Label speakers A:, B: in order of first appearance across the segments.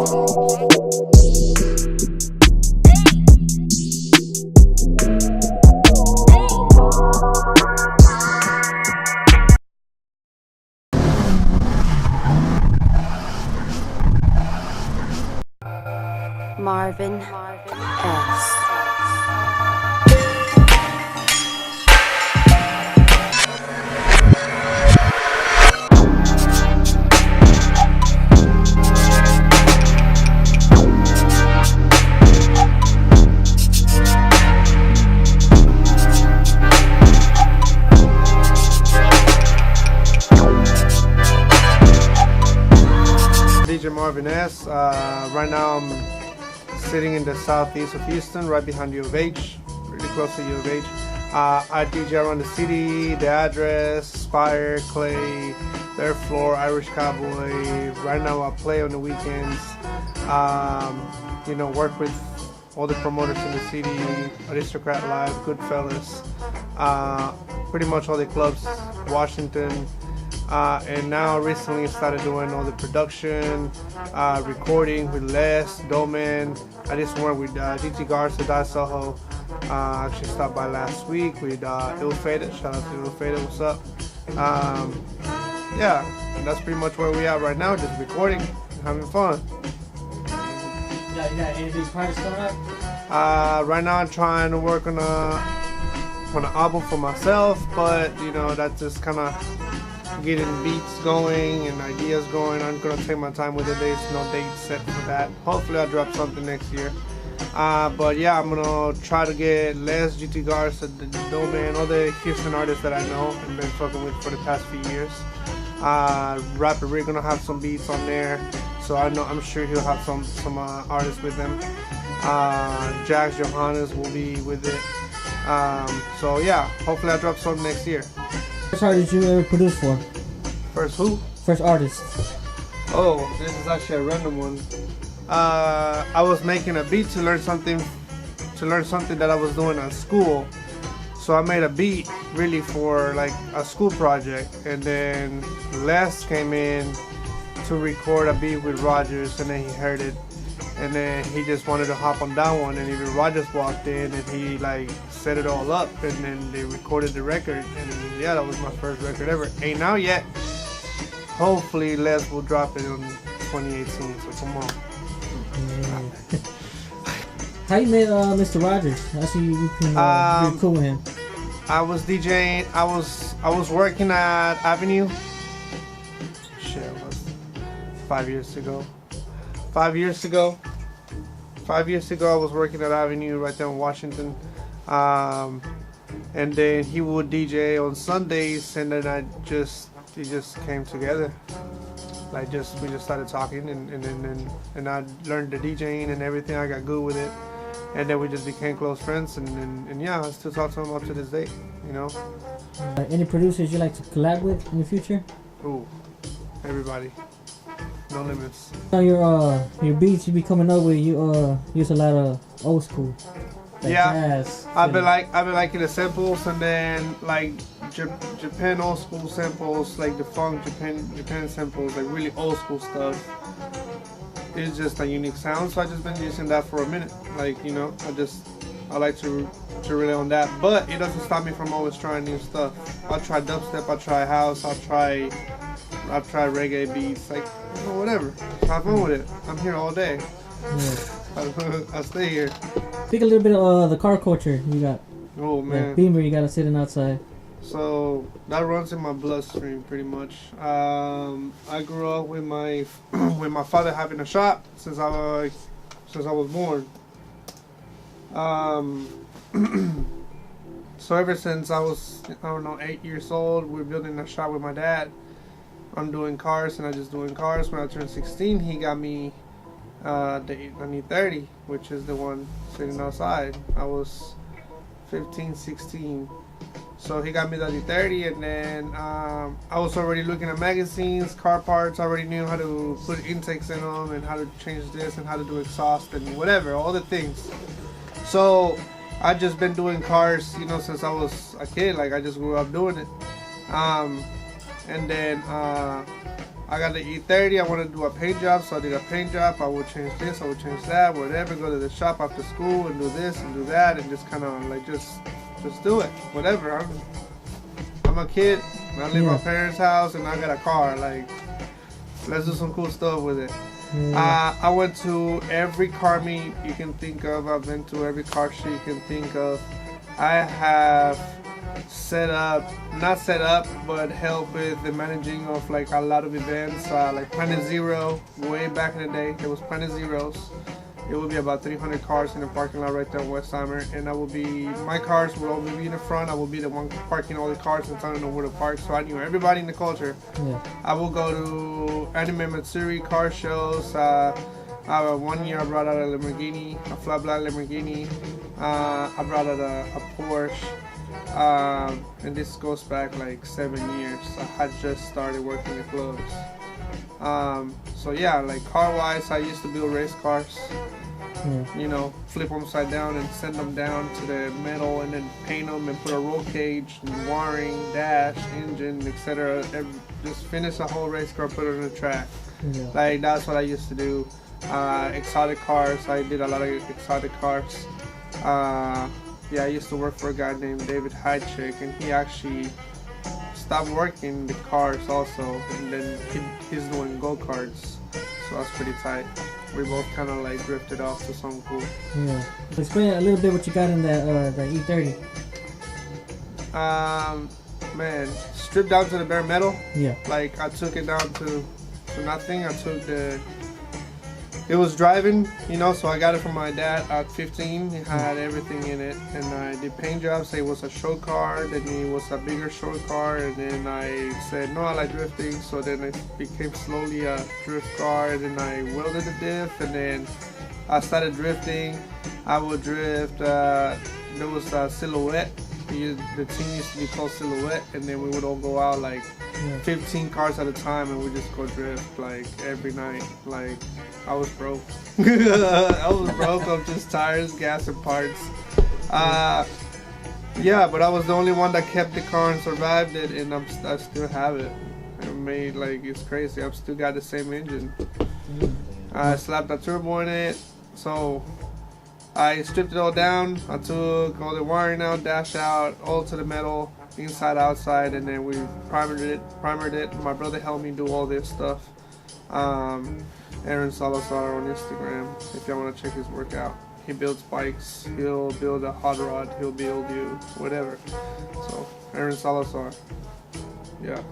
A: Marvin E.G.S.
B: DJ Marvin S. Right now I'm sitting in the southeast of Houston, right behind E.G.S, really close to E.G.S. I DJ around the city, the Address, Spire, Clay, Third Floor, Irish Cowboy. Right now I play on the weekends. You know, work with all the promoters in the city, Aristocrat Live, Goodfellas, pretty much all the clubs, Washington. And now recently started doing all the production, recording with E.G.S, Doeman. I just worked with E.G.S at Soho. Actually stopped by last week with Ill-Fated. Shout out to Ill-Fated, what's up? Yeah, and that's pretty much where we are right now, just recording, having fun.
C: Yeah, you got any big projects coming up?
B: Right now I'm trying to work on an album for myself, but you know, that's just kind of getting beats going and ideas going. I'm gonna take my time with it. There's no date set for that. Hopefully I'll drop something next year. But yeah, I'm gonna try to get E.G.S, E.G.S, Doeman, all the Houston artists that I know and been fucking with for the past few years. Rapper Rick gonna have some beats on there, so I'm sure he'll have some artists with him. Jax Johannes will be with it. So yeah, hopefully I'll drop something next year.
C: First artist you ever produced for?
B: First who?
C: First artist.
B: Oh, this is actually a random one. I was making a beat to learn something that I was doing at school. So I made a beat really for like a school project, and then Les came in to record a beat with Rogers, and then he heard it, and then he just wanted to hop on that one, and even Rogers walked in and he like set it all up, and then they recorded the record, and yeah, that was my first record ever. Ain't out yet. Hopefully Les will drop it in 2018, so come on.
C: How you met Mr. Rogers? I see you can be cool with him.
B: I was DJing. I was working at Avenue. Shit, it was 5 years ago. 5 years ago. 5 years ago, I was working at Avenue right there in Washington. And then he would DJ on Sundays, and then it just came together. Like we just started talking, and I learned the DJing and everything. I got good with it, and then we just became close friends, and yeah, I still talk to him up to this day, you know.
C: Any producers you like to collab with in the future?
B: Ooh, everybody, no limits.
C: On your beats you be coming up with, you use a lot of old school. Like jazz.
B: I've been liking the samples, and then like Japan old school samples, like the funk Japan samples, like really old school stuff. It's just a unique sound, so I just been using that for a minute. Like, you know, I like to rely on that, but it doesn't stop me from always trying new stuff. I'll try dubstep, I'll try house, I'll try reggae beats, like, you know, whatever. Have fun with it. I'm here all day.
C: Yeah.
B: I stay here.
C: Speak a little bit of the car culture you got.
B: Oh man.
C: That Beamer you got to sitting outside.
B: So that runs in my bloodstream pretty much. I grew up with my father having a shop since I was born. So ever since I was, I don't know, 8 years old, we're building a shop with my dad. I'm doing cars, and I just doing cars. When I turned 16, he got me the E30, which is the one sitting outside. I was 15, 16. So he got me the E30, and then I was already looking at magazines, car parts. I already knew how to put intakes in them, and how to change this, and how to do exhaust, and whatever, all the things. So I just been doing cars, you know, since I was a kid. Like, I just grew up doing it. And then I got the E30. I want to do a paint job, so I did a paint job. I will change this, I will change that, whatever. Go to the shop after school and do this and do that, and just kind of like just do it, whatever. I'm a kid. I live in my parents' house, and I got a car. Like, let's do some cool stuff with it. I went to every car meet you can think of. I've been to every car show you can think of. I have not set up, but helped with the managing of like a lot of events, like Planet Zero. Way back in the day, there was Planet Zeros. It would be about 300 cars in the parking lot right there in Westheimer, and my cars would always be in the front. I would be the one parking all the cars since I don't know where to park, so I knew everybody in the culture. I will go to Anime Matsuri car shows. 1 year I brought out a Lamborghini, a flat black Lamborghini. I brought out a Porsche. And this goes back like 7 years. I had just started working the clubs. So yeah, like car wise, I used to build race cars. You know, flip them upside down and send them down to the metal, and then paint them and put a roll cage, and wiring, dash, engine, etc. Just finish the whole race car, put it on the track. Like that's what I used to do. Exotic cars, I did a lot of exotic cars. Yeah, I used to work for a guy named David Hychick, and he actually stopped working the cars also, and then he's doing go-karts, so that's pretty tight. We both kind of like drifted off to something cool. Yeah.
C: Explain a little bit what you got in that the E30.
B: Man, stripped down to the bare metal.
C: Yeah.
B: Like I took it down to nothing. I took it was driving, you know, so I got it from my dad at 15. It had everything in it, and I did paint jobs. It was a show car, then it was a bigger show car, and then I said, no, I like drifting, so then it became slowly a drift car, and then I welded the diff, and then I started drifting. I would drift, there was a Silhouette. The team used to be called Silhouette, and then we would all go out like 15 cars at a time, and we just go drift like every night. Like I was broke. I was broke of just tires, gas, and parts. Yeah, but I was the only one that kept the car and survived it, and I still have it. It made like it's crazy. I've still got the same engine. I slapped a turbo in it, so I stripped it all down. I took all the wiring out, dash out, all to the metal, inside, outside, and then we primered it. My brother helped me do all this stuff. Aaron Salazar on Instagram, if y'all want to check his work out. He builds bikes, he'll build a hot rod, he'll build you whatever. So Aaron Salazar, yeah.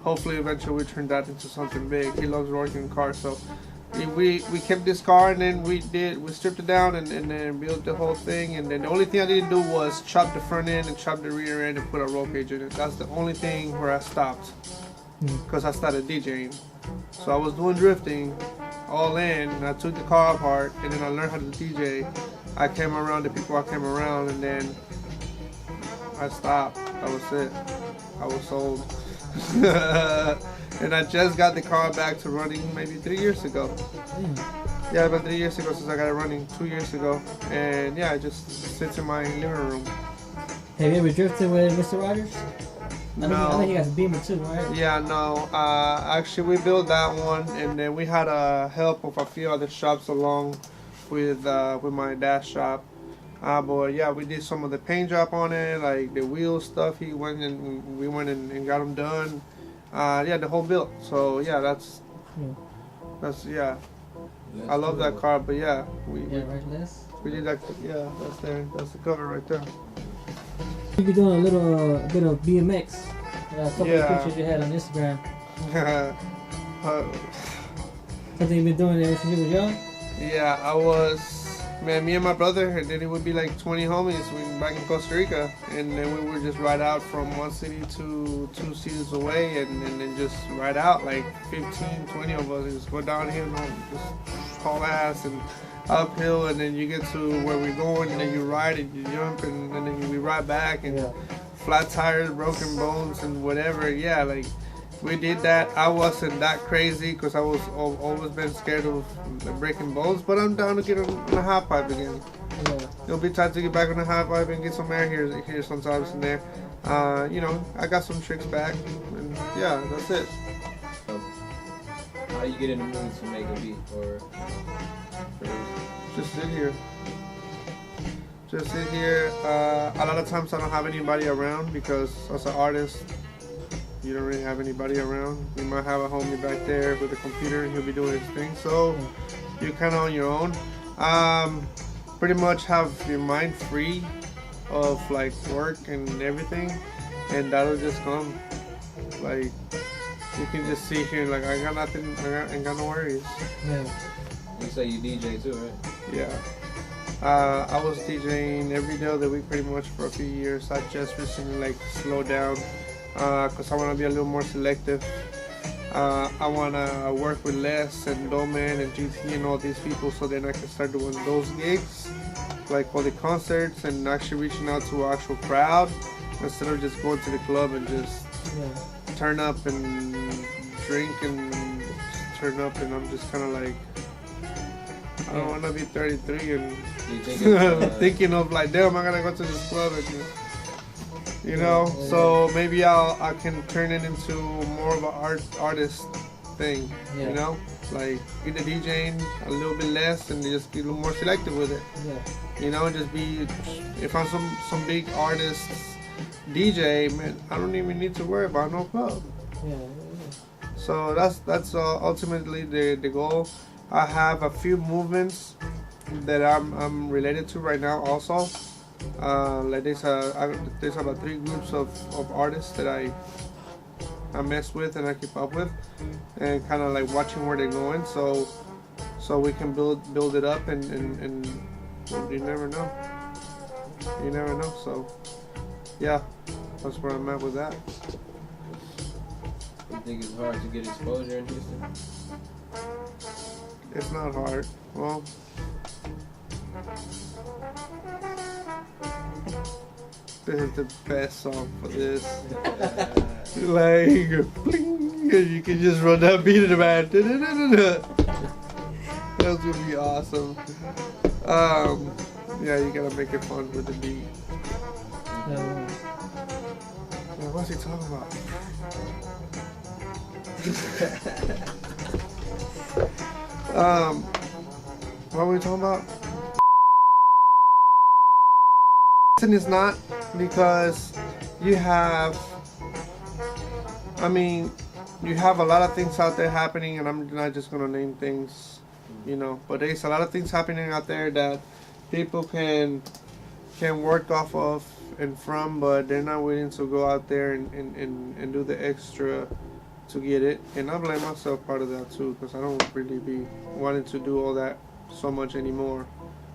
B: Hopefully eventually we turn that into something big. He loves working cars, so we kept this car, and then we stripped it down and then built the whole thing, and then the only thing I didn't do was chop the front end and chop the rear end and put a roll cage in it. That's the only thing where I stopped, because I started DJing. So I was doing drifting all in, and I took the car apart, and then I learned how to DJ. I came around the people I came around, and then I stopped. That was it. I was sold. And I just got the car back to running maybe 3 years ago. Yeah, about 3 years ago since I got it running, 2 years ago. And yeah, it just sits in my living room.
C: Have you ever drifted with Mr. Rogers?
B: No.
C: I think you got a Beamer too, right?
B: Yeah, no. Actually, we built that one, and then we had help of a few other shops along with my dad's shop. But yeah, we did some of the paint job on it, like the wheel stuff. We went and got them done. Yeah, the whole build. So yeah, that's yeah. I love that car, but yeah, we did that. Yeah, that's there. That's the cover right there.
C: You be doing a little bit of BMX. A couple of pictures you had on Instagram. Something you've been doing ever since you was young?
B: Yeah, I was. Man, me and my brother, and then it would be like 20 homies back in Costa Rica, and then we would just ride out from one city to 2 cities away, and then just ride out like 15, 20 of us, and just go down here and just haul ass and uphill, and then you get to where we're going, and then you ride and you jump, and then we ride back, and flat tires, broken bones, and whatever. Yeah, like we did that. I wasn't that crazy because I was always been scared of breaking bones, but I'm down to get on a half pipe again. It'll be time to get back on the half pipe and get some air here sometimes in there. You know, I got some tricks back, and yeah, that's it.
D: How you get in the mood to make a beat or produce?
B: Just sit here. Just sit here. A lot of times I don't have anybody around because as an artist, you don't really have anybody around. You might have a homie back there with a computer and he'll be doing his thing. So you're kind of on your own. Pretty much have your mind free of like work and everything, and that'll just come. Like you can just sit here like I got nothing, I ain't got no worries.
C: Yeah.
D: You say you DJ too, right?
B: Yeah. I was DJing every day of the week pretty much for a few years. I just recently like slowed down because I want to be a little more selective. I want to work with Les and Doeman and GT and all these people so then I can start doing those gigs, like for the concerts and actually reaching out to an actual crowd instead of just going to the club and just turn up and drink and turn up, and I'm just kind of like, I don't want to be 33 and thinking of like, damn, I gotta go to this club and you know. So maybe I can turn it into more of an artist thing, you know, like be the DJing a little bit less and just be a little more selective with it. You know, just be, if I'm some big artists DJ, man, I don't even need to worry about no club. So that's ultimately the goal. I have a few movements that I'm related to right now also. Like there's about 3 groups of artists that I mess with and I keep up with, and kind of like watching where they're going, so we can build it up, and you never know. You never know. So yeah, that's where I'm at with that.
D: You think it's hard to get exposure in Houston?
B: It's not hard. Well, this is the best song for this. Like, bling, you can just run that beat in the back. That's gonna be awesome. Yeah, you gotta make it fun with the beat. What's he talking about? What were we talking about? And it's not, because you have, I mean, you have a lot of things out there happening, and I'm not just gonna name things, you know, but there's a lot of things happening out there that people can work off of and from, but they're not willing to go out there and do the extra to get it. And I blame myself part of that too, because I don't really be wanting to do all that so much anymore,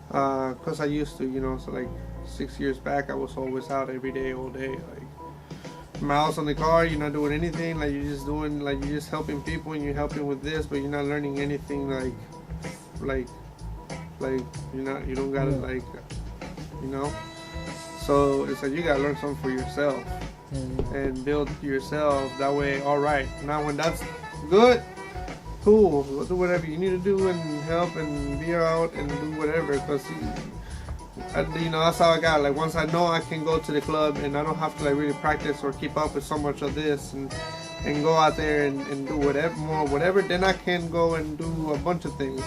B: because I used to, you know. So like 6 years back I was always out every day, all day, like miles on the car. You're not doing anything, like you're just doing, like you're just helping people and you're helping with this, but you're not learning anything, like you don't gotta, like, you know. So it's like you gotta learn something for yourself and build yourself that way. All right, now when that's good, cool, we'll do whatever you need to do and help and be out and do whatever, because you know, that's how I got, like, once I know I can go to the club and I don't have to like really practice or keep up with so much of this and go out there and do whatever, then I can go and do a bunch of things,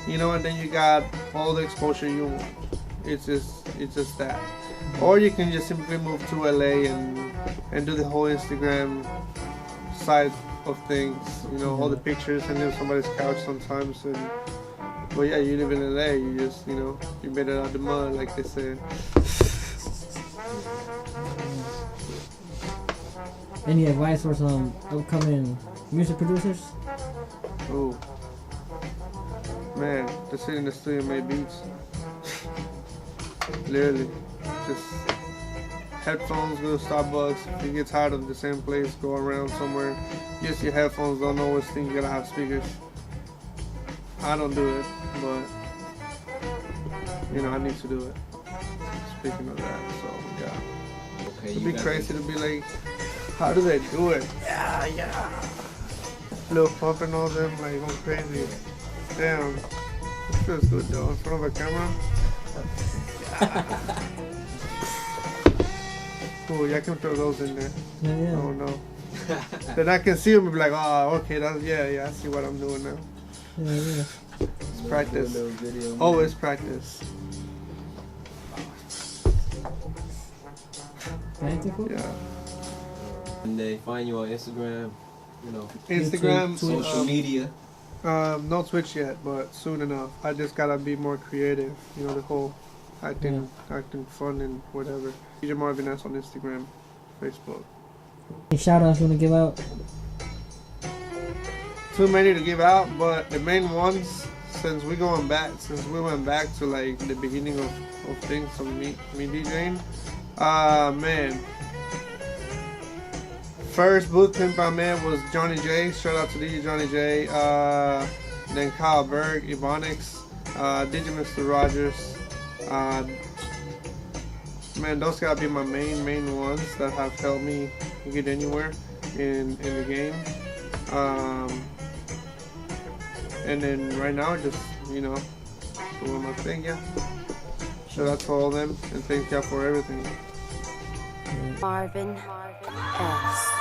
B: you know. And then you got all the exposure you want. It's just that. Or you can just simply move to LA and do the whole Instagram side of things, you know, all the pictures and live somebody's couch sometimes. And but yeah, you live in LA, you just, you know, you made it out of the mud, like they say.
C: Any advice for some upcoming music producers?
B: Oh man, just sit in the studio and make beats. Literally, just headphones, go to Starbucks. If you get tired of the same place, go around somewhere. Use your headphones. Don't always think you gotta have speakers. I don't do it, but you know, I need to do it. Speaking of that, so yeah.
D: Okay,
B: It'd be crazy to be like, how do they do it? Yeah. Little pump and all them, like going crazy. Damn, it feels good though in front of a camera. Cool, yeah, I can throw those in there.
C: Yeah.
B: Oh no. Then I can see him and be like, oh, okay, that's, yeah, I see what I'm doing now.
C: Yeah.
B: It's practice.
D: Video,
B: Always practice.
C: Practical?
B: Yeah.
D: And they find you on Instagram, you know,
B: Instagram,
C: YouTube,
D: social media.
B: no Twitch yet, but soon enough. I just gotta be more creative. You know, the whole acting fun and whatever. E.G. Marvin S on Instagram, Facebook.
C: Any shout outs you want to give out?
B: Too many to give out, but the main ones, since we went back to like the beginning of things of me DJing, man. First booth pimp I met was Johnny J. Shout out to DJ Johnny J. Then Kyle Berg, Ebonics, DJ Mr. Rogers. Man, those gotta be my main ones that have helped me get anywhere in the game. And then right now, just, you know, doing my thing, yeah. Shout out to all of them, and thank y'all for everything.
A: Marvin S.